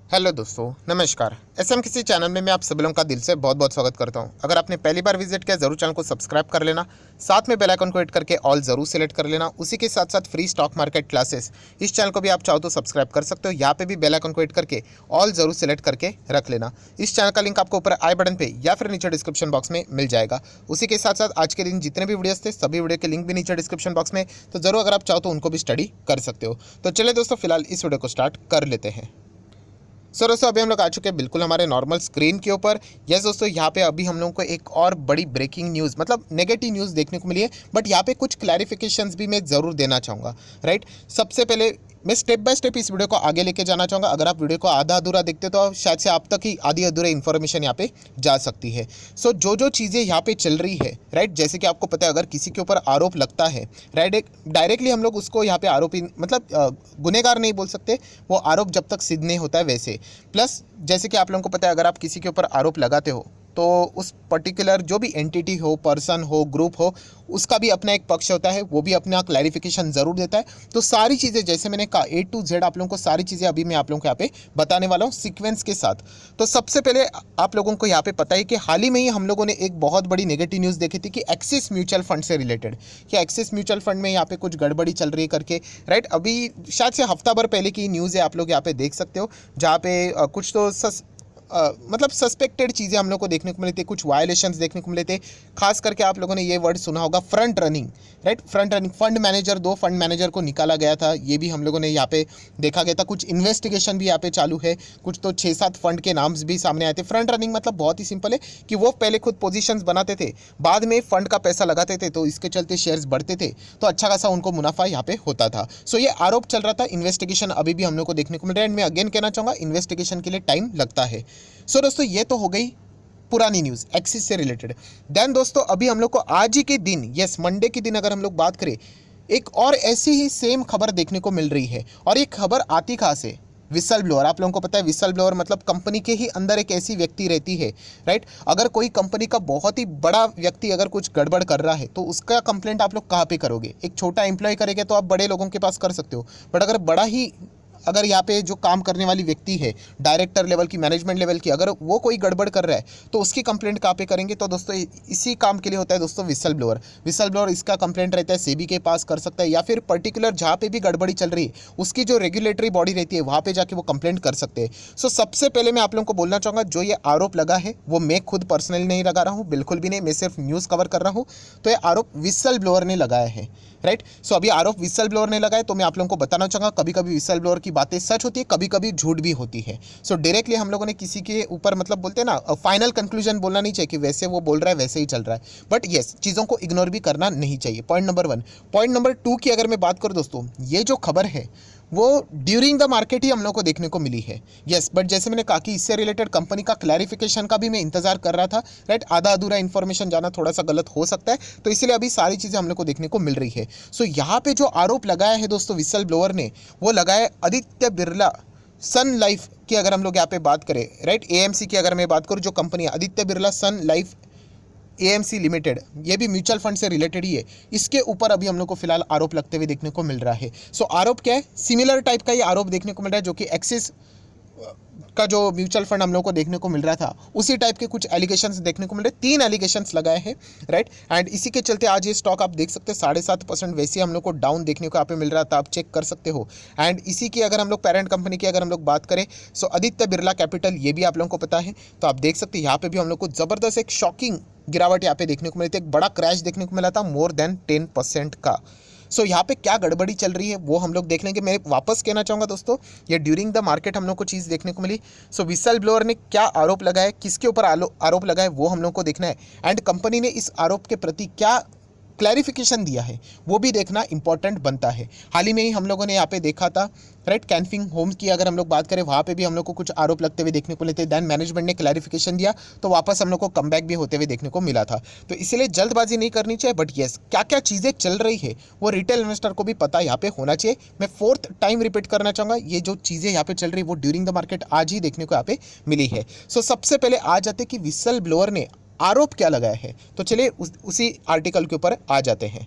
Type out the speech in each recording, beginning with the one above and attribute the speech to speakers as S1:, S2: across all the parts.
S1: Hello दोस्तों, नमस्कार। SM किसी चैनल में मैं आप सभी लोगों का दिल से बहुत बहुत स्वागत करता हूं। अगर आपने पहली बार विजिट किया जरूर चैनल को सब्सक्राइब कर लेना, साथ में बेल आइकन को हिट करके ऑल जरूर सेलेक्ट कर लेना। उसी के साथ साथ फ्री स्टॉक मार्केट क्लासेस इस चैनल को भी आप चाहो तो सब्सक्राइब कर सकते हो। यहाँ पे भी बेल आइकन को हिट करके ऑल जरूर सेलेक्ट करके रख लेना। इस चैनल का लिंक आपको ऊपर आई बटन पे या फिर नीचे डिस्क्रिप्शन बॉक्स में मिल जाएगा। उसी के साथ साथ आज के दिन जितने भी वीडियोस थे सभी वीडियो के लिंक भी नीचे डिस्क्रिप्शन बॉक्स में, तो जरूर अगर आप चाहो तो उनको भी स्टडी कर सकते हो। तो चलिए दोस्तों, फिलहाल इस वीडियो को स्टार्ट कर लेते हैं। सो दोस्तों, अभी हम लोग आ चुके हैं बिल्कुल हमारे नॉर्मल स्क्रीन के ऊपर। यस दोस्तों, यहाँ पे अभी हम लोगों को एक और बड़ी ब्रेकिंग न्यूज़, मतलब नेगेटिव न्यूज़ देखने को मिली है, बट यहाँ पे कुछ क्लैरिफिकेशंस भी मैं ज़रूर देना चाहूँगा। राइट, सबसे पहले मैं स्टेप बाय स्टेप इस वीडियो को आगे लेके जाना चाहूँगा। अगर आप वीडियो को आधा अधूरा देखते हो तो शायद से आप तक ही आधी अधूरा इन्फॉर्मेशन यहाँ पे जा सकती है। सो जो चीज़ें यहाँ पे चल रही है, राइट, जैसे कि आपको पता है अगर किसी के ऊपर आरोप लगता है, राइट, डायरेक्टली हम लोग उसको यहाँ पे आरोपी मतलब गुनहगार नहीं बोल सकते, वो आरोप जब तक सिद्ध नहीं होता है वैसे। प्लस जैसे कि आप लोगों को पता है अगर आप किसी के ऊपर आरोप लगाते हो तो उस पर्टिकुलर जो भी एंटिटी हो, पर्सन हो, ग्रुप हो, उसका भी अपना एक पक्ष होता है, वो भी अपना क्लैरिफिकेशन ज़रूर देता है। तो सारी चीज़ें जैसे मैंने कहा A to Z आप लोगों को सारी चीज़ें अभी मैं आप लोगों को यहाँ पे बताने वाला हूँ सीक्वेंस के साथ। तो सबसे पहले आप लोगों को यहाँ पे पता है कि हाल ही में ही हम लोगों ने एक बहुत बड़ी नेगेटिव न्यूज़ देखी थी कि एक्सिस म्यूचुअल फंड से रिलेटेड, कि एक्सिस म्यूचुअल फंड में यहाँ पे कुछ गड़बड़ी चल रही है करके। राइट, अभी शायद से हफ्ता भर पहले की न्यूज़ है, आप लोग यहाँ पे देख सकते हो, जहाँ पे कुछ तो मतलब सस्पेक्टेड चीज़ें हम लोग को देखने को मिली थी, कुछ वायलेशंस देखने को मिले थे। खास करके आप लोगों ने ये वर्ड सुना होगा, front running. Right, front running, fund manager, 2 fund manager को निकाला गया था, ये भी हम लोगों ने यहाँ पे देखा गया था। कुछ इन्वेस्टिगेशन भी यहाँ पे चालू है, कुछ तो 6-7 फंड के नाम्स भी सामने आए थे। फ्रंट रनिंग मतलब बहुत ही सिंपल है कि वो पहले खुद पोजीशंस बनाते थे, बाद में फंड का पैसा लगाते थे, तो इसके चलते शेयर्स बढ़ते थे, तो अच्छा खासा उनको मुनाफा यहाँ पे होता था। सो ये आरोप चल रहा था, इन्वेस्टिगेशन अभी भी हम लोग को देखने को मिल रहा है। एंड मैं अगेन कहना चाहूँगा, इन्वेस्टिगेशन के लिए टाइम लगता है। सो दोस्तों, ये तो हो गई पुरानी न्यूज़ एक्सिस से रिलेटेड। देन दोस्तों, अभी हम लोग को आज ही के दिन, यस मंडे के दिन अगर हम लोग बात करें, एक और ऐसी ही सेम खबर देखने को मिल रही है। और ये खबर आती कहाँ से? Whistle blower. आप लोगों को पता है विसल ब्लोअर मतलब कंपनी के ही अंदर एक ऐसी व्यक्ति रहती है, राइट। अगर कोई कंपनी का बहुत ही बड़ा व्यक्ति अगर कुछ गड़बड़ कर रहा है तो उसका कंप्लेंट आप लोग कहाँ पे करोगे? एक छोटा एम्प्लॉय करेगा तो आप बड़े लोगों के पास कर सकते हो, बट अगर बड़ा ही, अगर यहाँ पे जो काम करने वाली व्यक्ति है, डायरेक्टर लेवल की, मैनेजमेंट लेवल की, अगर वो कोई गड़बड़ कर रहा है तो उसकी कंप्लेंट कहाँ पे करेंगे? तो दोस्तों इसी काम के लिए होता है दोस्तों विसल ब्लोअर। विसल ब्लोअर इसका कंप्लेंट रहता है सेबी के पास कर सकता है, या फिर पर्टिकुलर जहाँ पे भी गड़बड़ी चल रही है उसकी जो रेगुलेटरी बॉडी रहती है वहाँ पे जाके वो कंप्लेंट कर सकते हैं। सो सबसे पहले मैं आप लोगों को बोलना चाहूँगा, जो ये आरोप लगा है वो मैं खुद पर्सनली नहीं लगा रहा हूँ, बिल्कुल भी नहीं, मैं सिर्फ न्यूज़ कवर कर रहा हूँ। तो ये आरोप विसल ब्लोअर ने लगाया है, राइट। सो अभी आरोप विसल ब्लोअर ने लगाए, तो मैं आप लोगों को बताना चाहूँगा कभी कभी विसल ब्लोअर की बातें सच होती है, कभी कभी झूठ भी होती है। सो डायरेक्टली हम लोगों ने किसी के ऊपर, मतलब बोलते हैं ना, फाइनल कंक्लूजन बोलना नहीं चाहिए कि वैसे वो बोल रहा है वैसे ही चल रहा है, बट येस चीज़ों को इग्नोर भी करना नहीं चाहिए। Point number 1। पॉइंट नंबर 2 की अगर मैं बात करूँ दोस्तों, ये जो खबर है वो ड्यूरिंग द मार्केट ही हम लोग को देखने को मिली है। यस, बट जैसे मैंने कहा कि इससे रिलेटेड कंपनी का क्लैरिफिकेशन का भी मैं इंतजार कर रहा था, राइट। आधा अधूरा इन्फॉर्मेशन जाना थोड़ा सा गलत हो सकता है, तो इसलिए अभी सारी चीज़ें हम लोग को देखने को मिल रही है। सो यहाँ पे जो आरोप लगाया है दोस्तों विसल ब्लोअर ने, वो लगाया आदित्य बिरला सन लाइफ की। अगर हम लोग यहाँ पे बात करें, राइट, एएमसी की अगर मैं बात करूँ, जो कंपनी है Aditya Birla Sun Life AMC limited, ये भी म्यूचुअल फंड से रिलेटेड ही है, इसके ऊपर अभी हम लोग को फिलहाल आरोप लगते हुए देखने को मिल रहा है। सो आरोप क्या है? सिमिलर टाइप का ये आरोप देखने को मिल रहा है जो कि एक्सिस का जो म्यूचुअल फंड हम लोग को देखने को मिल रहा था, उसी टाइप के कुछ एलिगेशंस देखने को मिल रहे। 3 एलिगेशंस लगाए हैं, राइट। एंड इसी के चलते आज ये स्टॉक आप देख सकते हैं 7.5% वैसे हम लोग को डाउन देखने को यहाँ पे मिल रहा था, आप चेक कर सकते हो। एंड इसी की अगर हम लोग पेरेंट कंपनी की अगर हम लोग बात करें, सो आदित्य बिरला कैपिटल, ये भी आप लोगों को पता है, तो आप देख सकते हैं यहाँ पे भी हम लोग को ज़बरदस्त एक शॉकिंग गिरावट यहाँ पे देखने को मिली थी, एक बड़ा क्रैश देखने को मिला था मोर देन 10% का। सो यहाँ पे क्या गड़बड़ी चल रही है वो हम लोग देख लेंगे। मैं वापस कहना चाहूँगा दोस्तों, ये ड्यूरिंग द मार्केट हम लोग को चीज़ देखने को मिली। सो विसल ब्लोअर ने क्या आरोप लगाया, किसके ऊपर आरोप लगाए, वो हम लोग को देखना है। एंड कंपनी ने इस आरोप के प्रति क्या क्लैरिफिकेशन दिया है वो भी देखना इंपॉर्टेंट बनता है। हाल ही में ही हम लोगों ने यहाँ पे देखा था, राइट, कैनफिंग होम्स की अगर हम लोग बात करें, वहाँ पे भी हम लोग को कुछ आरोप लगते हुए देखने को मिले थे। दैन मैनेजमेंट ने क्लैरिफिकेशन दिया तो वापस हम लोग को कमबैक भी होते हुए देखने को मिला था। तो इसलिए जल्दबाजी नहीं करनी चाहिए, बट येस क्या क्या चीज़ें चल रही है वो रिटेल इन्वेस्टर को भी पता यहाँ पे होना चाहिए। मैं 4th टाइम रिपीट करना चाहूँगा, ये जो चीज़ें यहाँ पे चल रही है वो ड्यूरिंग द मार्केट आज ही देखने को यहाँ पे मिली है। सो सबसे पहले आ जाते कि विसल ब्लोअर ने आरोप क्या लगाया है, तो चलिए उसी आर्टिकल के ऊपर आ जाते हैं।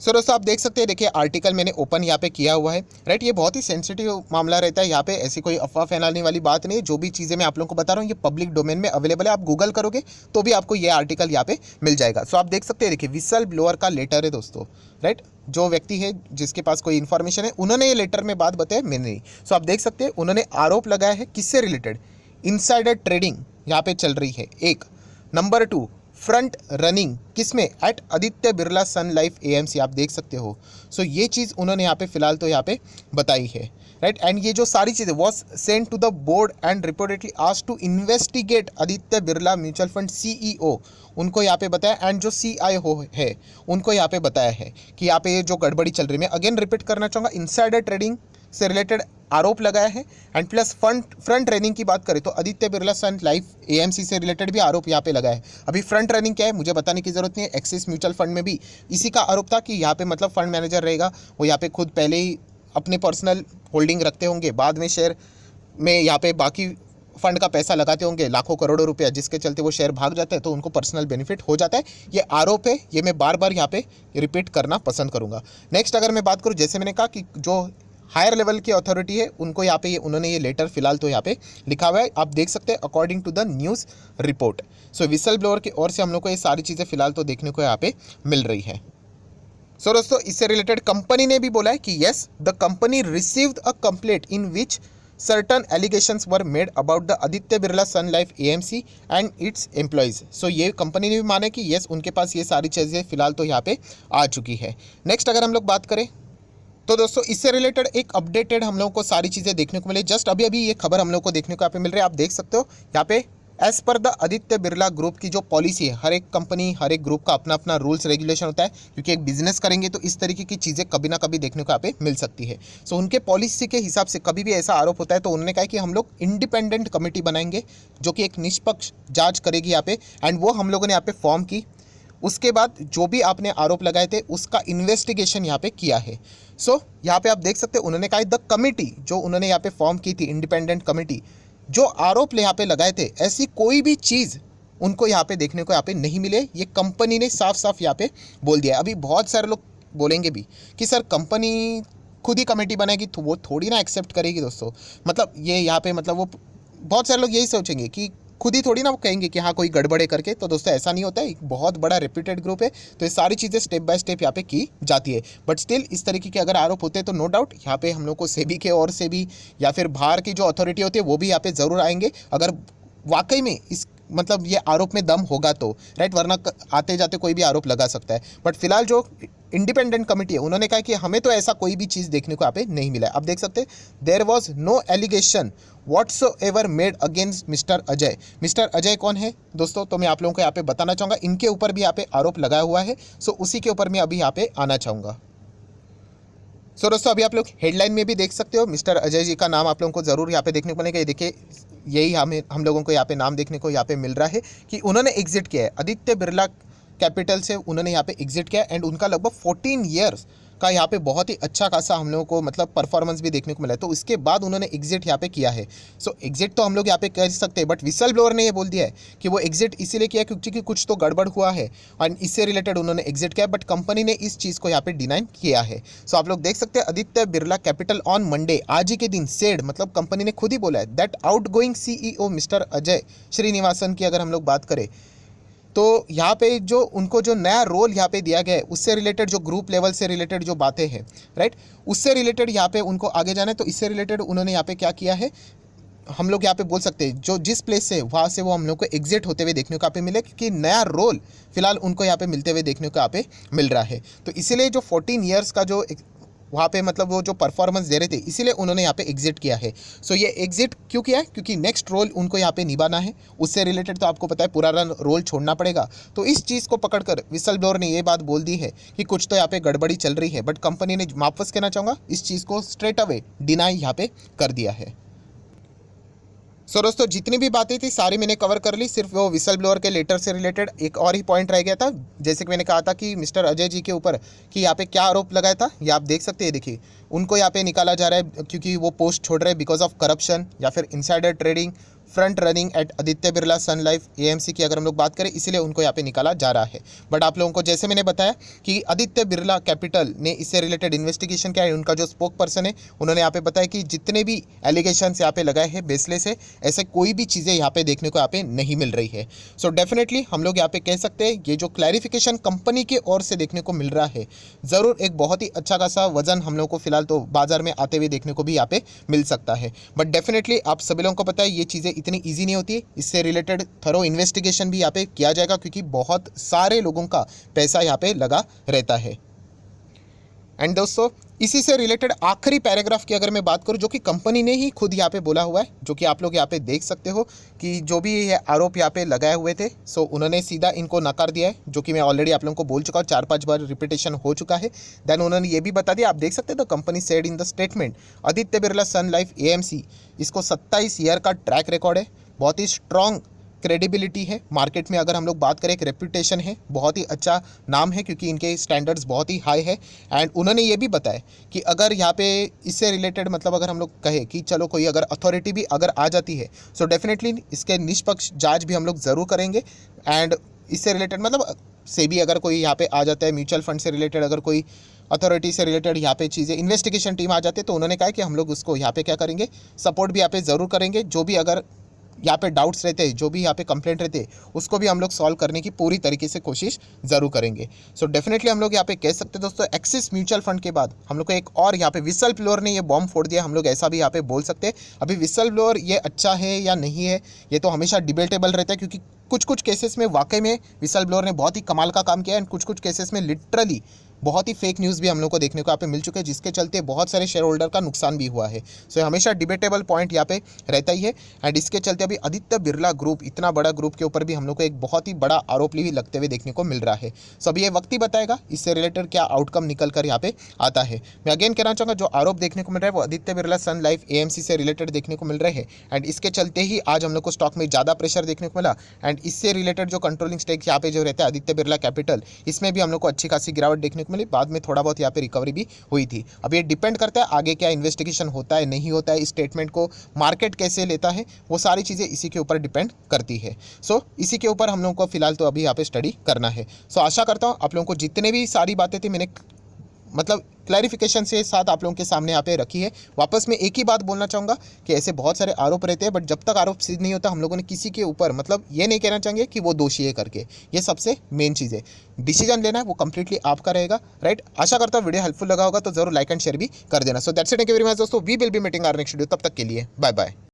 S1: सो दोस्तों आप देख सकते हैं, देखिए आर्टिकल मैंने ओपन यहाँ पे किया हुआ है, राइट। ये बहुत ही सेंसिटिव मामला रहता है, यहाँ पे ऐसी कोई अफवाह फैलाने वाली बात नहीं है। जो भी चीज़ें मैं आप लोगों को बता रहा हूँ ये पब्लिक डोमेन में अवेलेबल है, आप गूगल करोगे तो भी आपको ये आर्टिकल यहाँ पे मिल जाएगा। सो आप देख सकते हैं, देखिए विसल ब्लोअर का लेटर है दोस्तों, राइट। जो व्यक्ति है जिसके पास कोई इन्फॉर्मेशन है उन्होंने ये लेटर में बात बताया, मैंने नहीं। सो आप देख सकते हैं उन्होंने आरोप लगाया है, किससे रिलेटेड, इनसाइडर ट्रेडिंग यहाँ पे चल रही है एक। नंबर 2, फ्रंट रनिंग किसमें, eight Aditya Birla Sun Life AMC, आप देख सकते हो। सो ये चीज़ उन्होंने यहाँ पे फिलहाल तो यहाँ पे बताई है, राइट। एंड ये जो सारी चीज़ें was send to the board and reportedly asked to investigate Aditya Birla mutual fund CEO, उनको यहाँ पे बताया। एंड जो सीआईओ है उनको यहाँ पे बताया है कि यहाँ पे जो गड़बड़ी चल रही है। मैं अगेन रिपीट करना चाहूँगा, इनसाइडर ट्रेडिंग से रिलेटेड आरोप लगाया है। एंड प्लस फ्रंट रनिंग की बात करें तो Aditya Birla Sun Life AMC से रिलेटेड भी आरोप यहाँ पे लगाया है। अभी फ्रंट रनिंग क्या है मुझे बताने की जरूरत नहीं है, एक्सिस म्यूचुअल फंड में भी इसी का आरोप था कि यहाँ पे मतलब फंड मैनेजर रहेगा वो यहाँ पे खुद पहले ही अपने पर्सनल होल्डिंग रखते होंगे, बाद में शेयर में यहाँ पे बाकी फंड का पैसा लगाते होंगे लाखों करोड़ों रुपया, जिसके चलते वो शेयर भाग जाता है तो उनको पर्सनल बेनिफिट हो जाता है। ये आरोप है, ये मैं बार बार यहाँ पे रिपीट करना पसंद करूँगा। नेक्स्ट अगर मैं बात करूँ, जैसे मैंने कहा कि जो हायर लेवल की अथॉरिटी है उनको यहाँ पे उन्होंने ये लेटर फिलहाल तो यहाँ पे लिखा हुआ है, आप देख सकते हैं according to the news report. So whistle blower की ओर से हम लोग को ये सारी चीज़ें फिलहाल तो देखने को यहाँ पे मिल रही है। सो दोस्तों इससे रिलेटेड कंपनी ने भी बोला है कि yes the company received a complaint in which certain allegations were made about the Aditya Birla Sun Life AMC and its employees. So ये कंपनी ने भी माना कि यस उनके पास ये सारी चीज़ें फिलहाल तो यहाँ पे आ चुकी है। नेक्स्ट अगर हम लोग बात करें तो दोस्तों इससे रिलेटेड एक अपडेटेड हम लोगों को सारी चीज़ें देखने को मिले। जस्ट अभी अभी ये खबर हम लोग को देखने को यहाँ पे मिल रही है, आप देख सकते हो यहाँ पे as per the Aditya Birla group की जो पॉलिसी है, हर एक कंपनी हर एक ग्रुप का अपना अपना रूल्स रेगुलेशन होता है, क्योंकि एक बिजनेस करेंगे तो इस तरीके की चीज़ें कभी ना कभी देखने को यहाँ पे मिल सकती है। सो उनके पॉलिसी के हिसाब से कभी भी ऐसा आरोप होता है तो उन्होंने कहा कि हम लोग इंडिपेंडेंट कमेटी बनाएंगे जो कि एक निष्पक्ष जाँच करेगी यहाँ पे। एंड वो हम लोगों ने यहाँ पे फॉर्म की, उसके बाद जो भी आपने आरोप लगाए थे उसका इन्वेस्टिगेशन यहाँ पे किया है। सो यहाँ पे आप देख सकते हैं उन्होंने कहा द कमिटी जो उन्होंने यहाँ पे फॉर्म की थी इंडिपेंडेंट कमेटी, जो आरोप यहाँ पे लगाए थे ऐसी कोई भी चीज़ उनको यहाँ पे देखने को यहाँ पे नहीं मिले। ये कंपनी ने साफ साफ यहाँ पे बोल दिया है। अभी बहुत सारे लोग बोलेंगे भी कि सर कंपनी खुद ही कमेटी बनाएगी तो वो थोड़ी ना एक्सेप्ट करेगी दोस्तों, मतलब ये यहाँ पे मतलब वो बहुत सारे लोग यही सोचेंगे कि खुद ही थोड़ी ना वो कहेंगे कि हाँ कोई गड़बड़े करके। तो दोस्तों ऐसा नहीं होता है, एक बहुत बड़ा रेप्यूटेड ग्रुप है तो ये सारी चीज़ें स्टेप बाय स्टेप यहाँ पे की जाती है। बट स्टिल इस तरीके के अगर आरोप होते हैं तो नो डाउट यहाँ पे हम लोग को सेबी के ओर से भी या फिर बाहर की जो अथॉरिटी होती है वो भी यहाँ पे ज़रूर आएंगे, अगर वाकई में इस मतलब ये आरोप में दम होगा तो, राइट। वरना आते जाते कोई भी आरोप लगा सकता है। बट फिलहाल जो इंडिपेंडेंट कमेटी है उन्होंने कहा कि हमें तो ऐसा कोई भी चीज़ देखने को यहाँ पे नहीं मिला है। आप देख सकते हैं there was no allegation whatsoever made against mister Ajay. Mister Ajay कौन है दोस्तों, तो मैं आप लोगों को यहाँ पे बताना चाहूँगा, इनके ऊपर भी यहाँ पे आरोप लगाया हुआ है। सो उसी के ऊपर मैं अभी यहाँ पे आना चाहूँगा। सो दोस्तों अभी आप लोग हेडलाइन में भी देख सकते हो मिस्टर अजय जी का नाम आप लोगों को ज़रूर यहाँ पे देखने को मिलेगा। ये देखिए यही हम लोगों को यहाँ पे नाम देखने को यहाँ पे मिल रहा है कि उन्होंने एग्जिट किया है आदित्य बिरला कैपिटल से, उन्होंने यहाँ पे एग्जिट किया एंड उनका लगभग 14 ईयर्स का यहाँ पे बहुत ही अच्छा खासा हम लोगों को मतलब परफॉर्मेंस भी देखने को मिला है। तो उसके बाद उन्होंने एग्जिट यहाँ पे किया है। सो एग्जिट तो हम लोग यहाँ पे कर सकते हैं, बट विसल ब्लोअर ने ये बोल दिया है कि वो एग्जिट इसीलिए किया क्योंकि कुछ तो गड़बड़ हुआ है और इससे रिलेटेड उन्होंने एग्जिट किया, बट कंपनी ने इस चीज़ को यहाँ पे डिनाई किया है। सो आप लोग देख सकते हैं Aditya Birla capital on Monday, आज ही के दिन सेड, मतलब कंपनी ने खुद ही बोला है that out going CEO mister Ajay Srinivasan की अगर हम लोग बात करें तो यहाँ पे जो उनको जो नया रोल यहाँ पे दिया गया है उससे रिलेटेड जो ग्रुप लेवल से रिलेटेड जो बातें हैं, राइट, उससे रिलेटेड यहाँ पे उनको आगे जाना है। तो इससे रिलेटेड उन्होंने यहाँ पे क्या किया है, हम लोग यहाँ पे बोल सकते हैं जो जिस प्लेस से वहाँ से वो हम लोग को एग्जिट होते हुए देखने को यहाँ पे मिले, क्योंकि नया रोल फिलहाल उनको यहाँ पे मिलते हुए देखने को यहाँ पे मिल रहा है। तो इसीलिए जो 14 ईयर्स का जो वहाँ पे मतलब वो जो परफॉर्मेंस दे रहे थे इसीलिए उन्होंने यहाँ पे एग्जिट किया है। सो ये एग्जिट क्यों किया है, क्योंकि नेक्स्ट रोल उनको यहाँ पे निभाना है, उससे रिलेटेड तो आपको पता है पुराना रोल छोड़ना पड़ेगा। तो इस चीज़ को पकड़कर विसल ब्लोअर ने ये बात बोल दी है कि कुछ तो यहाँ पे गड़बड़ी चल रही है, बट कंपनी ने वापस कहना चाहूँगा इस चीज़ को स्ट्रेट अवे डिनाई यहाँ पे कर दिया है। सो दोस्तों जितनी भी बातें थी सारी मैंने कवर कर ली, सिर्फ वो विसल ब्लोअर के लेटर से रिलेटेड एक और ही पॉइंट रह गया था। जैसे कि मैंने कहा था कि मिस्टर अजय जी के ऊपर कि यहाँ पे क्या आरोप लगाया था, ये आप देख सकते हैं। देखिए उनको यहाँ पे निकाला जा रहा है क्योंकि वो पोस्ट छोड़ रहे हैं बिकॉज ऑफ करप्शन या फिर insider trading, front running at Aditya Birla Sun Life AMC की अगर हम लोग बात करें, इसीलिए उनको यहाँ पे निकाला जा रहा है। बट आप लोगों को जैसे मैंने बताया कि आदित्य बिरला कैपिटल ने इससे रिलेटेड इन्वेस्टिगेशन किया है। उनका जो स्पोक पर्सन है उन्होंने यहाँ पे बताया कि जितने भी एलिगेशन यहाँ पे लगाए हैं बेसलेस है, ऐसे कोई भी चीज़ें यहाँ पे देखने को यहाँ पे नहीं मिल रही है। सो डेफिनेटली हम लोग यहाँ पे कह सकते हैं ये जो क्लैरिफिकेशन कंपनी की ओर से देखने को मिल रहा है, ज़रूर एक बहुत ही अच्छा खासा वजन हम लोग को फिलहाल तो बाजार में आते हुए देखने को भी यहाँ पे मिल सकता है। बट डेफिनेटली आप सभी लोगों को पता है ये चीज़ें इतनी ईजी नहीं होती है। इससे रिलेटेड थरो इन्वेस्टिगेशन भी यहाँ पे किया जाएगा, क्योंकि बहुत सारे लोगों का पैसा यहाँ पे लगा रहता है। एंड दोस्तों इसी से रिलेटेड आखिरी पैराग्राफ की अगर मैं बात करूं, जो कि कंपनी ने ही खुद यहाँ पे बोला हुआ है, जो कि आप लोग यहाँ पे देख सकते हो कि जो भी ये आरोप यहाँ पे लगाए हुए थे, सो उन्होंने सीधा इनको नकार दिया है, जो कि मैं ऑलरेडी आप लोगों को बोल चुका हूँ, 4-5 बार रिपीटेशन हो चुका है। देन उन्होंने ये भी बता दिया, आप देख सकते हो, the company said in the statement Aditya Birla Sun Life AMC, इसको 27 ईयर का ट्रैक रिकॉर्ड है, बहुत ही स्ट्रॉन्ग क्रेडिबिलिटी है मार्केट में। अगर हम लोग बात करें, एक रेपुटेशन है, बहुत ही अच्छा नाम है, क्योंकि इनके स्टैंडर्ड्स बहुत ही हाई है। एंड उन्होंने ये भी बताया कि अगर यहाँ पे इससे रिलेटेड मतलब अगर हम लोग कहें कि चलो कोई अगर अथॉरिटी भी अगर आ जाती है, सो डेफिनेटली इसके निष्पक्ष जांच भी हम लोग ज़रूर करेंगे। एंड इससे रिलेटेड मतलब सेबी अगर कोई यहाँ पे आ जाता है, म्यूचुअल फंड से रिलेटेड अगर कोई अथॉरिटी से रिलेटेड यहाँ पे चीज़ें इन्वेस्टिगेशन टीम आ जाती है, तो उन्होंने कहा कि हम लोग उसको यहाँ पे क्या करेंगे, सपोर्ट भी यहाँ पे ज़रूर करेंगे। जो भी अगर यहाँ पे डाउट्स रहते हैं, जो भी यहाँ पे कंप्लेंट रहते हैं, उसको भी हम लोग सॉल्व करने की पूरी तरीके से कोशिश ज़रूर करेंगे। सो डेफिनेटली हम लोग यहाँ पे कह सकते हैं दोस्तों, एक्सिस म्यूचुअल फंड के बाद हम लोग को एक और यहाँ पे विसल ब्लोअर ने ये बॉम्ब फोड़ दिया, हम लोग ऐसा भी यहाँ पे बोल सकते हैं। अभी विसल ब्लोअर ये अच्छा है या नहीं है, ये तो हमेशा डिबेटेबल रहता है, क्योंकि कुछ कुछ केसेस में वाकई में विसल ब्लोअर ने बहुत ही कमाल का काम किया है, एंड कुछ कुछ केसेस में लिटरली बहुत ही फेक न्यूज़ भी हम लोग को देखने को यहाँ पे मिल चुके हैं, जिसके चलते बहुत सारे शेयर होल्डर का नुकसान भी हुआ है। सो हमेशा डिबेटेबल पॉइंट यहाँ पे रहता ही है। एंड इसके चलते अभी आदित्य बिरला ग्रुप, इतना बड़ा ग्रुप के ऊपर भी हम लोग को एक बहुत ही बड़ा आरोप भी लगते हुए देखने को मिल रहा है। सो अभी ये वक्त ही बताएगा इससे रिलेटेड क्या आउटकम निकल कर यहाँ पे आता है। मैं अगेन कहना चाहूँगा, जो आरोप देखने को मिल रहा है वो Aditya Birla Sun Life AMC से रिलेटेड देखने को मिल रहे हैं। एंड इसके चलते ही आज हम लोग को स्टॉक में ज़्यादा प्रेशर देखने को मिला। एंड इससे रिलेटेड जो कंट्रोलिंग स्टेक यहाँ पे जो रहता है आदित्य बिरला कैपिटल, इसमें भी हम लोग को अच्छी खासी गिरावट देखने को मिली, बाद में थोड़ा बहुत यहाँ पे रिकवरी भी हुई थी। अब ये डिपेंड करता है आगे क्या इन्वेस्टिगेशन होता है नहीं होता है, इस स्टेटमेंट को मार्केट कैसे लेता है, वो सारी चीज़ें इसी के ऊपर डिपेंड करती है। सो इसी के ऊपर हम लोगों को फिलहाल तो अभी यहाँ पे स्टडी करना है। सो आशा करता हूँ आप लोगों को जितने भी सारी बातें थी मैंने मतलब क्लैरिफिकेशन से साथ आप लोगों के सामने यहाँ पे रखी है। वापस मैं एक ही बात बोलना चाहूँगा कि ऐसे बहुत सारे आरोप रहते हैं, बट जब तक आरोप सिद्ध नहीं होता हम लोगों ने किसी के ऊपर मतलब ये नहीं कहना चाहेंगे कि वो दोषी है करके। ये सबसे मेन चीज़ है, डिसीजन लेना है वो कंप्लीटली आपका रहेगा, राइट। आशा करता हूँ वीडियो हेल्पफुल लगा होगा, तो जरूर लाइक एंड शेयर भी कर देना। So that's it, thank you very much दोस्तों, we will be meeting our next video. तब तक के लिए बाय बाय।